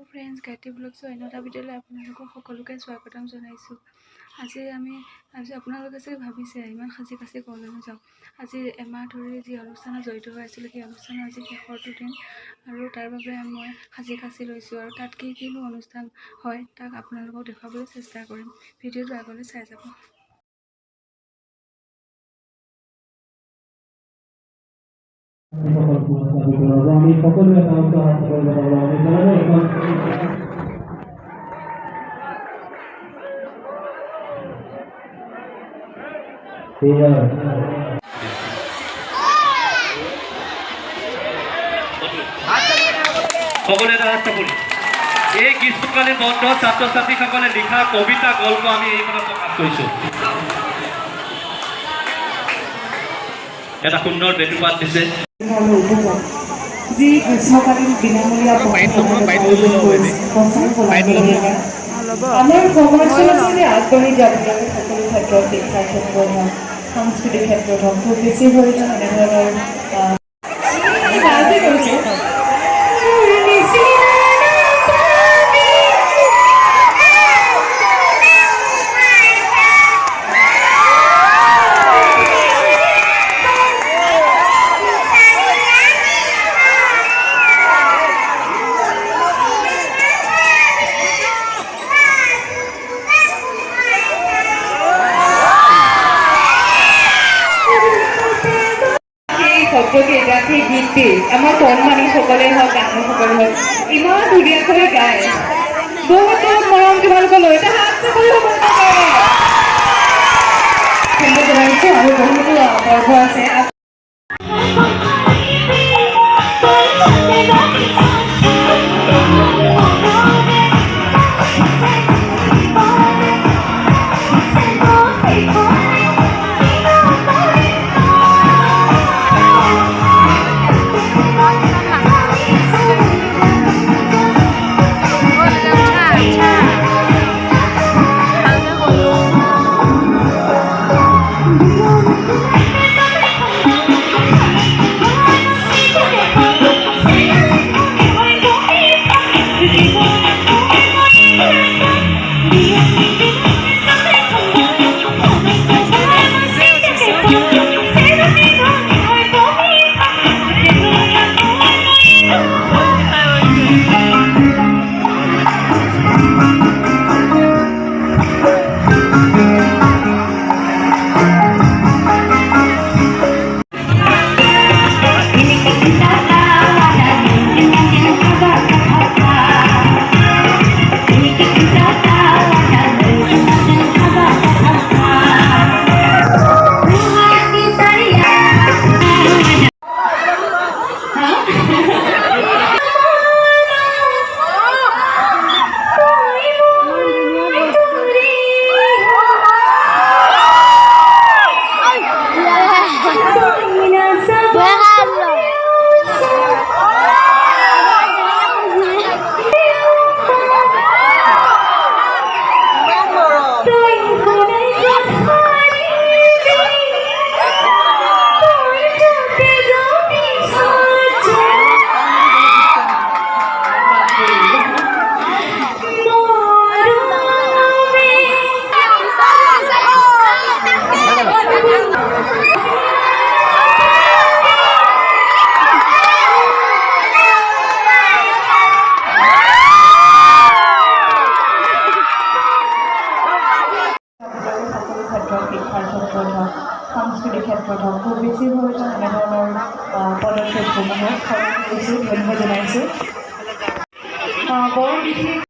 Friends Gayatri ব্লগছৰ অন্য এটা ভিডিঅ'লৈ আপোনালোকক সকলোকে স্বাগতম জনাইছোঁ। আজি আপোনালোকে চাগে ভাবিছে ইমান সাজি কাচি ক'লৈনো যাওঁ। আজি এমাহ ধৰি যি অনুষ্ঠানত জড়িত হৈ আছিলোঁ সেই অনুষ্ঠানৰ আজি শেষৰটো দিন আৰু তাৰ বাবে মই সাজি কাচি লৈছোঁ আৰু তাত কিনো অনুষ্ঠান হয় তাক আপোনালোকক দেখুৱাবলৈ চেষ্টা কৰিম। ভিডিঅ'টো আগলৈ চাই যাব। আমি সকলোৱে সকলে এটা হাত চাপৰি এই গ্ৰীষ্মকালীন বন্ধত ছাত্ৰ ছাত্ৰীসকলে লিখা কবিতা গল্প আমি এইমাত্ৰ প্ৰকাশ কৰিছোঁ। এটা সুন্দৰ বেটুপাত দিছে যি গ্ৰীষ্মকালীন বিনামূলীয়া আমাৰ সমাজখনে আগবাঢ়ি যাবলৈ সকলো ক্ষেত্ৰত শিক্ষাৰ ক্ষেত্ৰত হওক সাংস্কৃতিক ক্ষেত্ৰত হওক খুব বেছি প্ৰয়োজন এনেধৰণৰ শব্দকেইটা সেই গীতটি আমাৰ কণ মানুহসকলে হওক ডাঙৰসকলে হওক ইমান ধুনীয়াকৈ গায়। বহুত বহুত মৰম তোমালোকলৈ এটা হাত জনাইছোঁ আৰু বহুতো গৰ্ব আছে। সাংস্কৃতিক ক্ষেত্ৰত হওক খুব বেছি প্ৰয়োজন এনেধৰণৰ পদক্ষেপসমূহক ধন্যবাদ জনাইছোঁ। বৰ বিশেষ